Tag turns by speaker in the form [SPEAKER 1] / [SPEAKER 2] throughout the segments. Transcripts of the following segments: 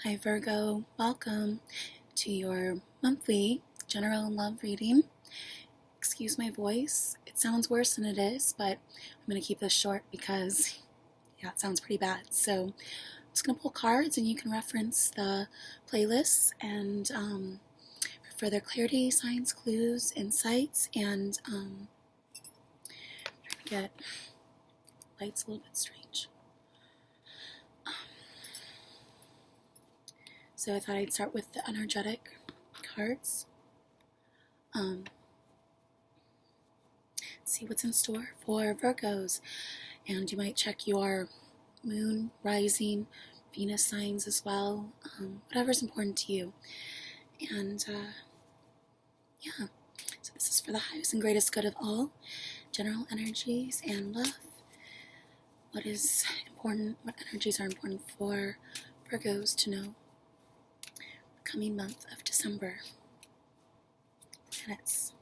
[SPEAKER 1] Hi Virgo, welcome to your monthly general love reading. Excuse my voice, it sounds worse than it is, but I'm going to keep this short because, yeah, it sounds pretty bad. So I'm just going to pull cards and you can reference the playlists and for further clarity, signs, clues, insights, and get lights a little bit strange. So I thought I'd start with the energetic cards. See what's in store for Virgos, and you might check your moon, rising, Venus signs as well, whatever's important to you. And yeah, so this is for the highest and greatest good of all, general energies and love. What is important, what energies are important for Virgos to know the coming month of December. Planets.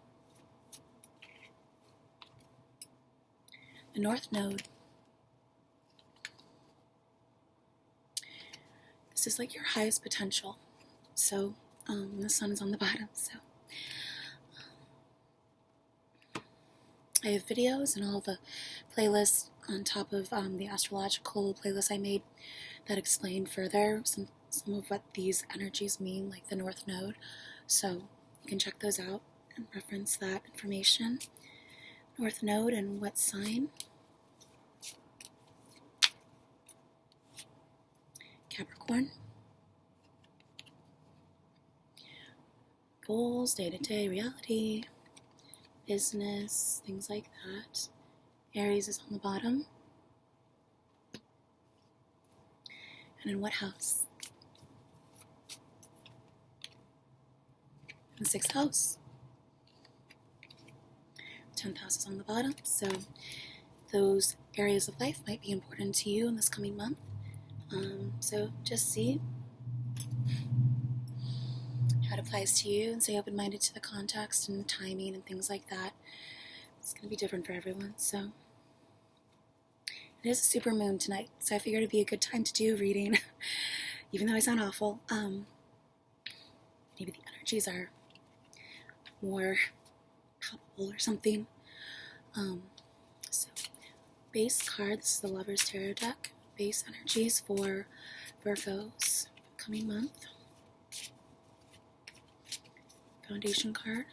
[SPEAKER 1] The North Node. This is like your highest potential. So the sun is on the bottom. So I have videos and all the playlists on top of the astrological playlist I made that explain further some of what these energies mean, like the North Node. So you can check those out and reference that information. North Node and what sign? Capricorn. Goals, day-to-day reality, business, things like that. Aries is on the bottom. And in what house? In the 6th house. 10th house is on the bottom, so those areas of life might be important to you in this coming month. So just see how it applies to you and stay open-minded to the context and the timing and things like that. It's going to be different for everyone. So it is a super moon tonight, so I figured it'd be a good time to do reading, even though I sound awful. Maybe the energies are more palpable or something. So base card, this is the Lover's Tarot deck. Base energies for Virgos coming month. Foundation card.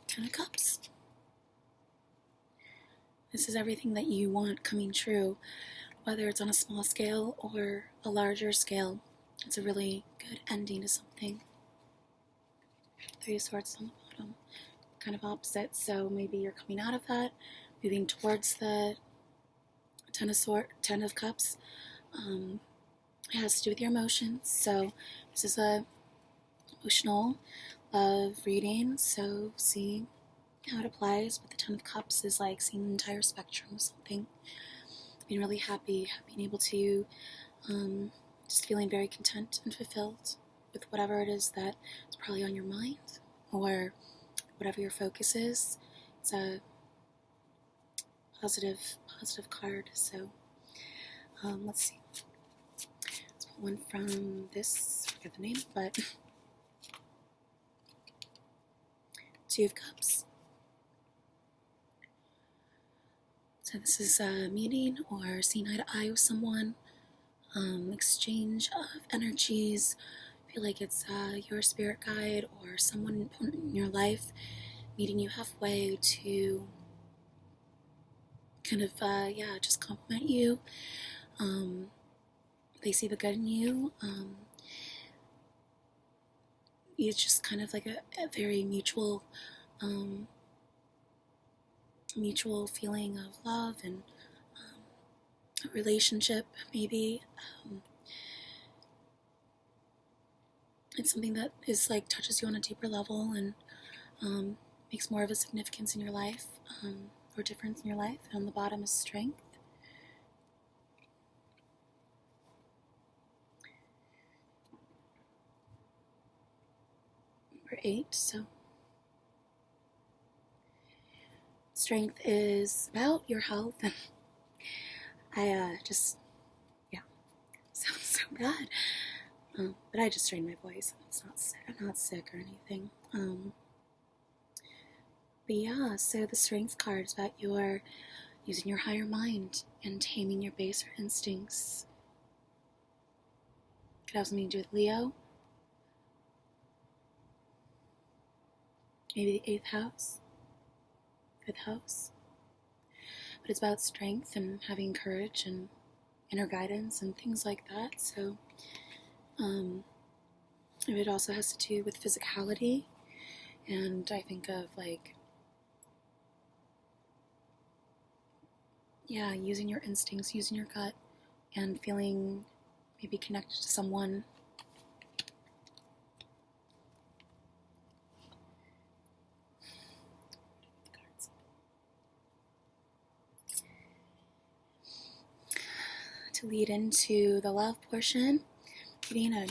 [SPEAKER 1] Ten of Cups. This is everything that you want coming true, whether it's on a small scale or a larger scale. It's a really good ending to something. Three of Swords on the bottom. Kind of opposite, so maybe you're coming out of that, moving towards the Ten of Cups. It has to do with your emotions, so this is a emotional love reading, so see how it applies. But the Ten of Cups is like seeing the entire spectrum of something, being really happy, being able to just feeling very content and fulfilled with whatever it is that is probably on your mind or whatever your focus is. It's a positive card. So let's see. Let's pull one from this. I forget the name, but Two of Cups. So this is a meeting or seeing eye to eye with someone. Exchange of energies. I feel like it's your spirit guide or someone important in your life meeting you halfway to kind of, just compliment you. They see the good in you. It's just kind of like a very mutual feeling of love and a relationship, maybe. It's something that is like touches you on a deeper level and makes more of a significance in your life or difference in your life. And on the bottom is strength. Number 8, so Strength is about your health, and I just, yeah, sounds so bad. But I just strained my voice. It's not sick. I'm not sick or anything. But yeah, so the strength card is about your using your higher mind and taming your baser instincts. Could have something to do with Leo. Maybe the 8th house, 5th house. But it's about strength and having courage and inner guidance and things like that. So it also has to do with physicality, and I think of using your instincts, using your gut, and feeling maybe connected to someone. To lead into the love portion, getting an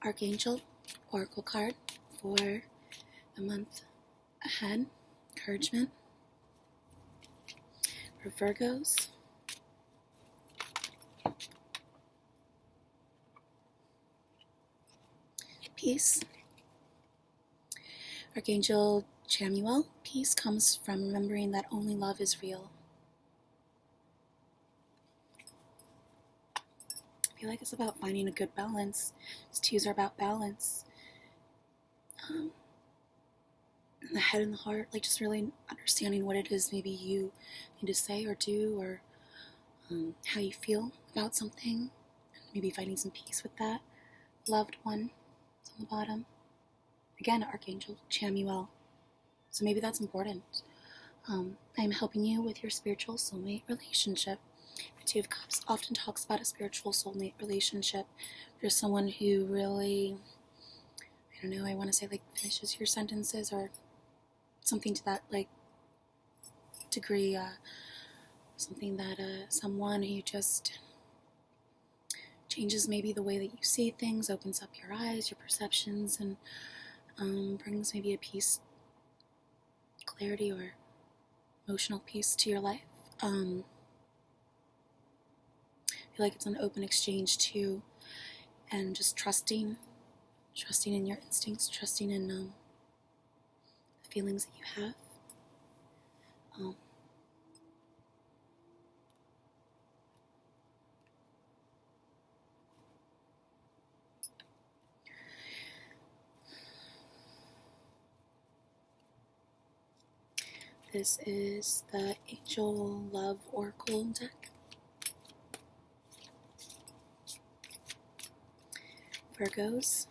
[SPEAKER 1] Archangel Oracle card for the month ahead. Encouragement for Virgos. Peace. Archangel Chamuel. Peace comes from remembering that only love is real. I feel like it's about finding a good balance. These twos are about balance. The head and the heart, like just really understanding what it is maybe you need to say or do, or how you feel about something, and maybe finding some peace with that. Loved one is on the bottom. Again, Archangel Chamuel. So maybe that's important. I'm helping you with your spiritual soulmate relationship. The Two of Cups often talks about a spiritual soulmate relationship. There's someone who really, I don't know, I want to say finishes your sentences or something to that degree. Something that someone who just changes maybe the way that you see things, opens up your eyes, your perceptions, and brings maybe a peace, clarity, or emotional peace to your life. I feel like it's an open exchange too, and just trusting in your instincts, trusting in the feelings that you have. This is the Angel Love Oracle deck. Virgos.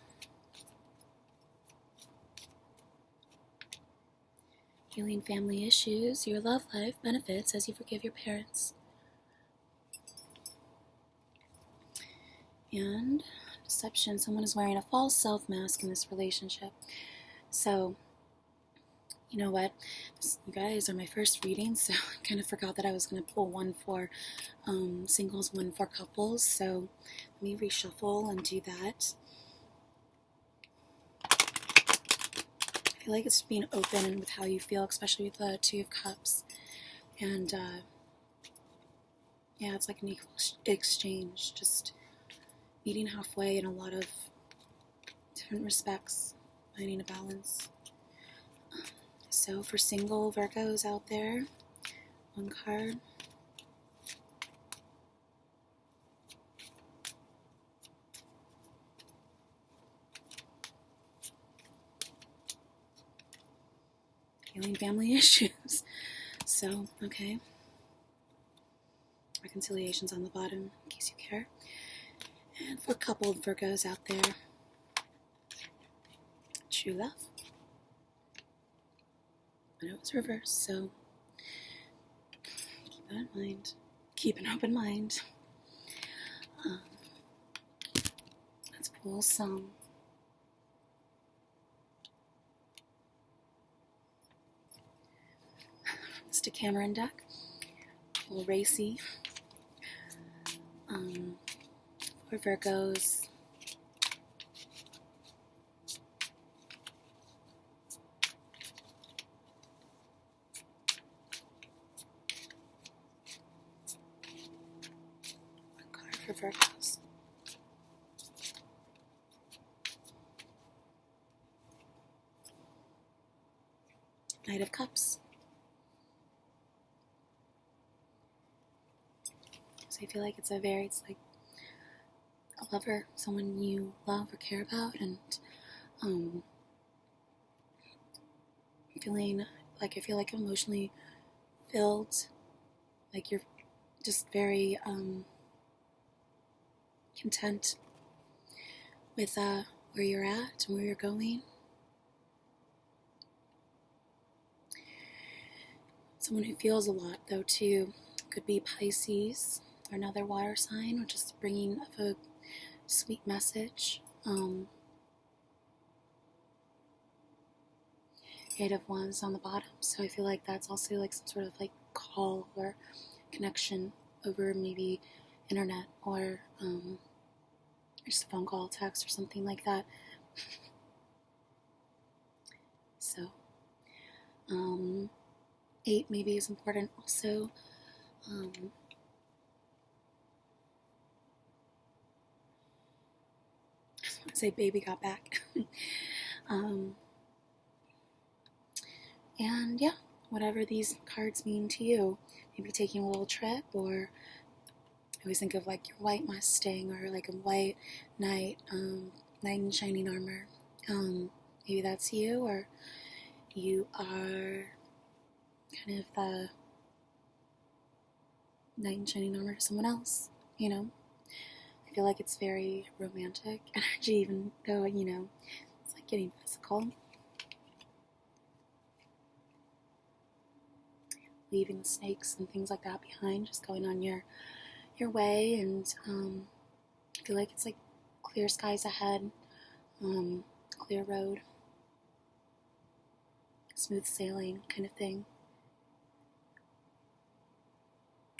[SPEAKER 1] Healing family issues. Your love life benefits as you forgive your parents. And deception. Someone is wearing a false self mask in this relationship. So, you know what? You guys are my first reading, so I kind of forgot that I was going to pull one for singles, one for couples. So let me reshuffle and do that. I feel like it's being open with how you feel, especially with the Two of Cups. And it's like an equal exchange, just meeting halfway in a lot of different respects, finding a balance. So for single Virgos out there, one card. Healing family issues. So, okay. Reconciliation's on the bottom, in case you care. And for coupled Virgos out there, true love. I know it's reversed, so keep that in mind. Keep an open mind. Let's pull some Mr. Cameron deck. A little racy. For Virgos. for Virgos. Knight of Cups. So I feel like it's like a lover, someone you love or care about, and I feel like emotionally filled, like you're just very content with where you're at and where you're going. Someone who feels a lot, though, too. Could be Pisces or another water sign, or just bringing of a sweet message. Eight of Wands on the bottom, so I feel like that's also like some sort of like call or connection over maybe internet or just a phone call, text, or something like that. So 8 maybe is important also. I just want to say baby got back. And yeah, whatever these cards mean to you, maybe taking a little trip, or I always think of like your white Mustang or like a white knight, knight in shining armor. Maybe that's you, or you are kind of the knight in shining armor to someone else, you know. I feel like it's very romantic energy, even though, you know, it's like getting physical. Leaving the snakes and things like that behind, just going on your way, and I feel like it's like clear skies ahead, clear road, smooth sailing kind of thing.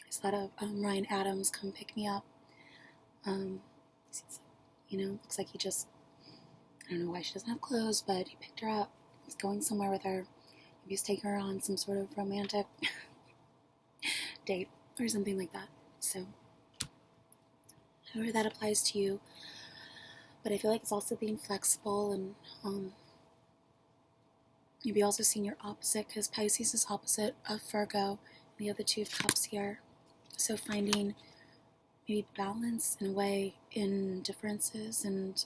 [SPEAKER 1] I just thought of Ryan Adams, Come Pick Me Up. You know, looks like he just, I don't know why she doesn't have clothes, but he picked her up. He's going somewhere with her. Maybe he's taking her on some sort of romantic date or something like that. So, however that applies to you. But I feel like it's also being flexible, and maybe also seeing your opposite, because Pisces is opposite of Virgo, and the other 2 of Cups here. So finding maybe balance in a way in differences, and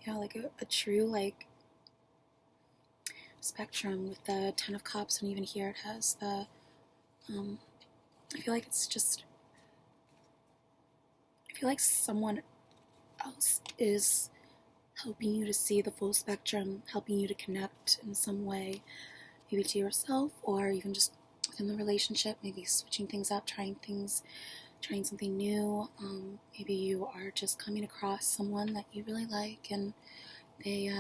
[SPEAKER 1] like a true like spectrum with the 10 of Cups, and even here it has the I feel like it's just, I feel like someone else is helping you to see the full spectrum, helping you to connect in some way, maybe to yourself, or even just within the relationship, maybe switching things up, trying something new. Maybe you are just coming across someone that you really like, and they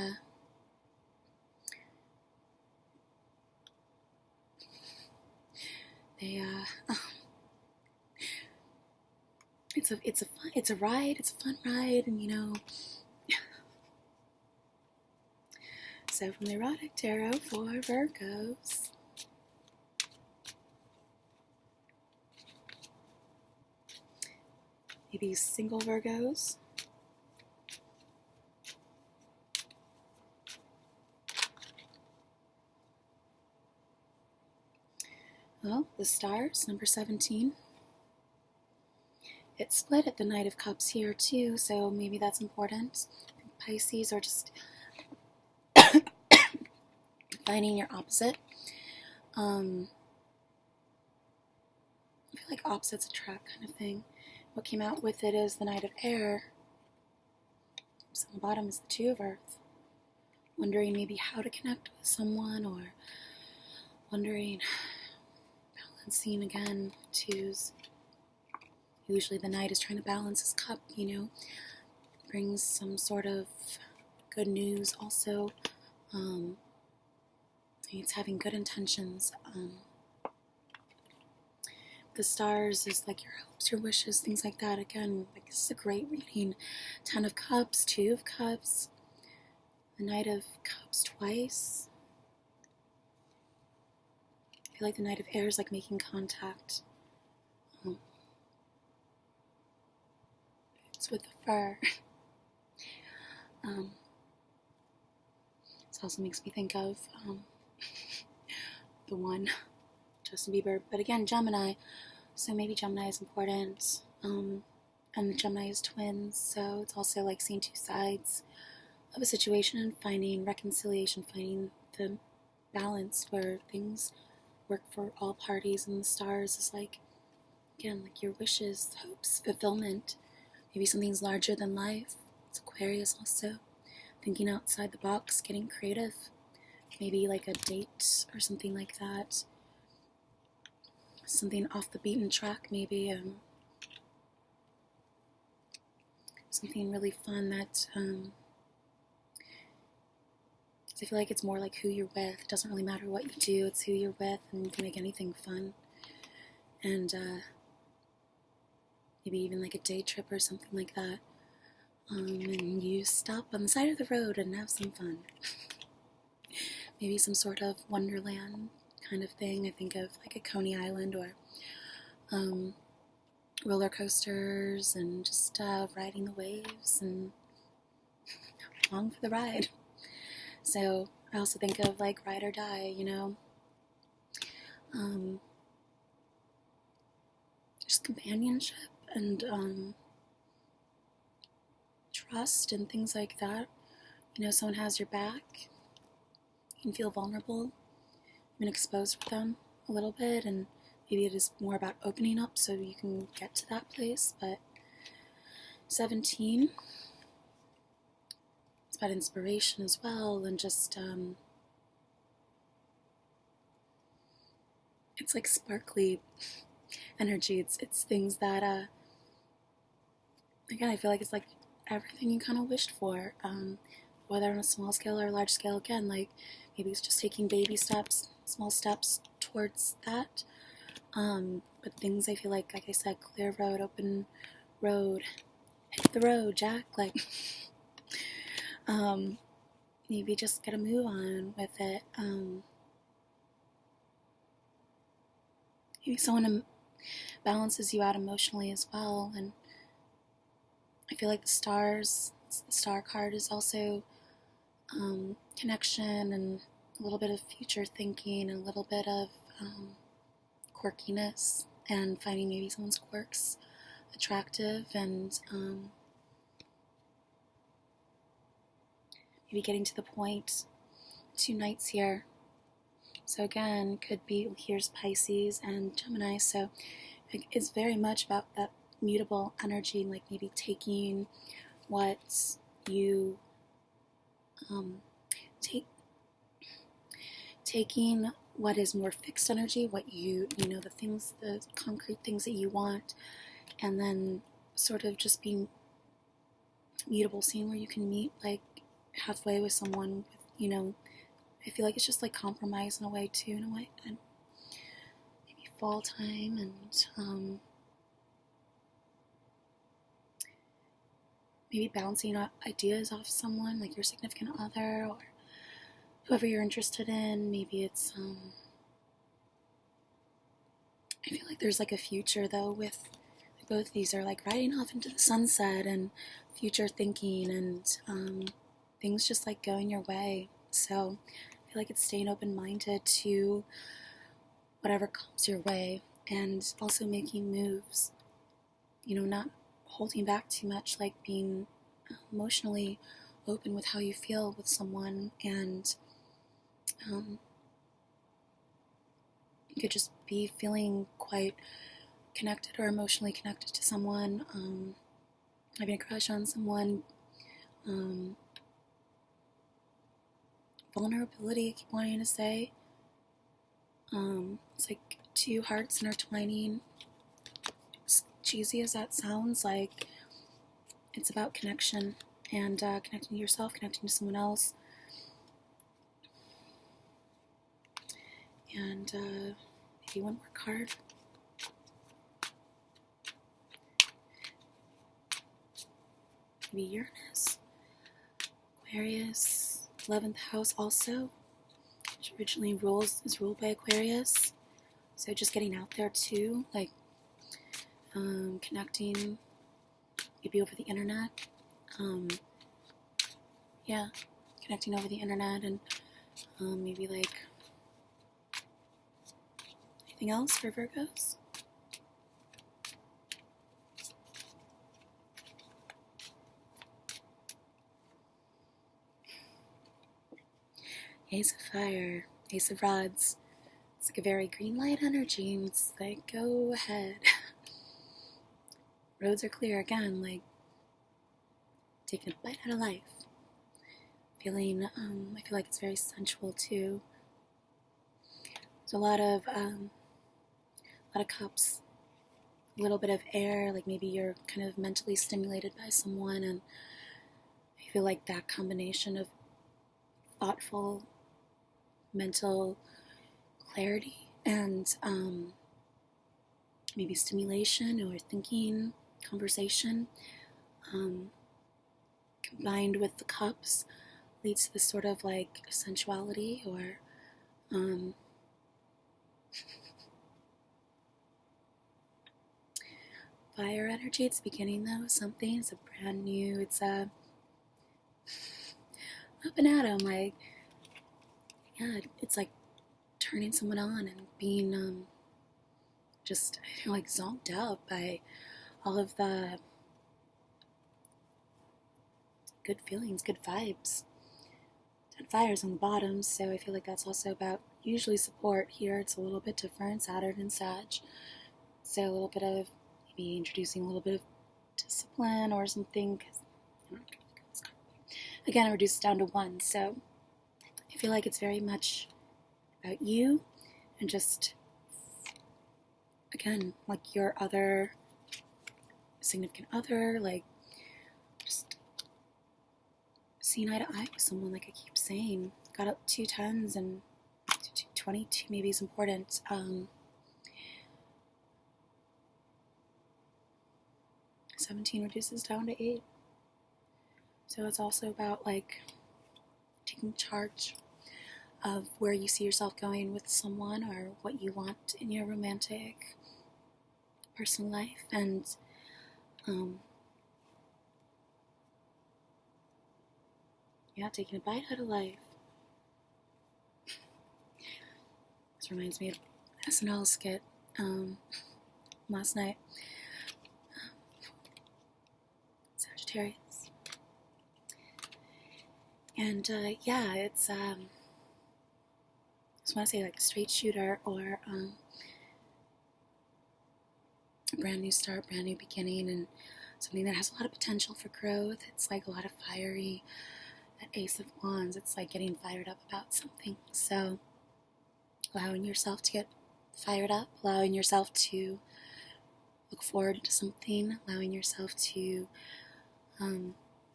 [SPEAKER 1] it's a ride, it's a fun ride, and you know. So from the Erotic Tarot for Virgos, maybe single Virgos, well, the stars, number 17. It's split at the Knight of Cups here too, so maybe that's important. Pisces, or just finding your opposite. I feel like opposites attract kind of thing. What came out with it is the Knight of Air. So on the bottom is the 2 of Earth. Wondering maybe how to connect with someone, or wondering, balancing again, 2s. Usually the Knight is trying to balance his cup, you know, brings some sort of good news also. It's having good intentions. The stars is like your hopes, your wishes, things like that. Again, like this is a great reading. 10 of Cups, 2 of Cups, the Knight of Cups twice. I feel like the Knight of Air is like making contact. It's with the fur. This also makes me think of the one, Justin Bieber. But again, Gemini. So maybe Gemini is important. And the Gemini is twins, so it's also like seeing two sides of a situation and finding reconciliation, finding the balance where things work for all parties. And the stars is like, again, like your wishes, hopes, fulfillment. Maybe something's larger than life. It's Aquarius also. Thinking outside the box, getting creative. Maybe like a date or something like that. Something off the beaten track, maybe. Something really fun that I feel like it's more like who you're with. It doesn't really matter what you do, it's who you're with, and you can make anything fun. And maybe even like a day trip or something like that. And you stop on the side of the road and have some fun. Maybe some sort of wonderland kind of thing. I think of like a Coney Island or roller coasters and just riding the waves and along for the ride. So I also think of like ride or die, you know. Just companionship and trust and things like that. You know, someone has your back. You can feel vulnerable. You've been exposed with them a little bit, and maybe it is more about opening up so you can get to that place. But 17, it's about inspiration as well, and just it's like sparkly energy. It's things that again, I feel like it's like everything you kind of wished for, whether on a small scale or a large scale. Again, like maybe it's just taking baby steps, small steps towards that. But things I feel like I said, clear road, open road, hit the road, Jack. Like, maybe just get a move on with it. Maybe someone balances you out emotionally as well. And I feel like the star card is also connection and a little bit of future thinking, a little bit of quirkiness, and finding maybe someone's quirks attractive, and maybe getting to the point. 2 nights here. So again, could be, here's Pisces and Gemini, so it's very much about that mutable energy, like maybe taking what you taking what is more fixed energy, what you know, the concrete things that you want, and then sort of just being mutable, seeing where you can meet like halfway with someone, you know. I feel like it's just like compromise in a way too, and maybe fall time, and maybe bouncing ideas off someone, like your significant other or whoever you're interested in. Maybe it's I feel like there's like a future though with both these are like riding off into the sunset and future thinking, and things just like going your way. So I feel like it's staying open-minded to whatever comes your way, and also making moves, you know, not holding back too much, like being emotionally open with how you feel with someone, and you could just be feeling quite connected or emotionally connected to someone, having a crush on someone, vulnerability, I keep wanting to say. It's like 2 hearts intertwining. As cheesy as that sounds, like it's about connection, and connecting to yourself, connecting to someone else. And maybe one more card. Maybe Uranus, Aquarius, 11th house also, which originally is ruled by Aquarius. So just getting out there too, like connecting could be over the internet. Yeah, connecting over the internet, and maybe like anything else for Virgos? Ace of Fire, Ace of Rods. It's like a very green light energy. It's like, go ahead. Roads are clear again, like taking a bite out of life. Feeling, I feel like it's very sensual too. There's a lot of cups, a little bit of air, like maybe you're kind of mentally stimulated by someone, and I feel like that combination of thoughtful mental clarity and maybe stimulation or thinking, conversation, combined with the cups leads to this sort of like sensuality or fire energy. It's beginning though, something. It's a brand new, it's a up and at 'em, like, yeah, it's like turning someone on and being just, I feel like zonked out by all of the good feelings, good vibes. 10 fires on the bottom, so I feel like that's also about usually support. Here it's a little bit different, Saturn and Sag. So a little bit of maybe introducing a little bit of discipline or something, because again, I reduced it down to 1, so I feel like it's very much about you and just, again, like your other significant other, like just seeing eye to eye with someone, like I keep saying. Got up 2 10s and 22 maybe is important. 17 reduces down to 8. So it's also about like taking charge of where you see yourself going with someone or what you want in your romantic personal life, and yeah, taking a bite out of life. This reminds me of SNL skit last night. Sagittarius. And yeah, it's I just want to say like a straight shooter or a brand new start, brand new beginning, and something that has a lot of potential for growth. It's like a lot of fiery. That Ace of Wands, it's like getting fired up about something. So allowing yourself to get fired up, allowing yourself to look forward to something, allowing yourself to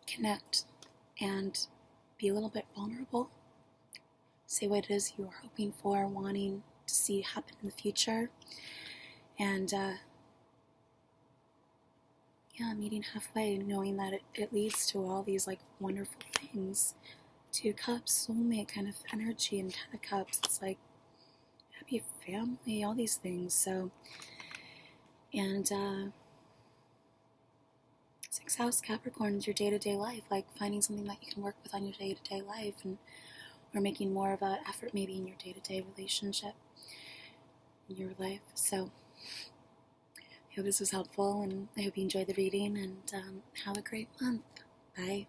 [SPEAKER 1] connect and be a little bit vulnerable. Say what it is you are hoping for, wanting to see happen in the future. And yeah, meeting halfway, knowing that it leads to all these like wonderful things. 2 cups, soulmate kind of energy, and 10 of cups, it's like happy family, all these things. So, and 6th house Capricorn is your day-to-day life, like finding something that you can work with on your day-to-day life, and or making more of an effort maybe in your day-to-day relationship in your life. So I hope this was helpful, and I hope you enjoyed the reading, and have a great month. Bye.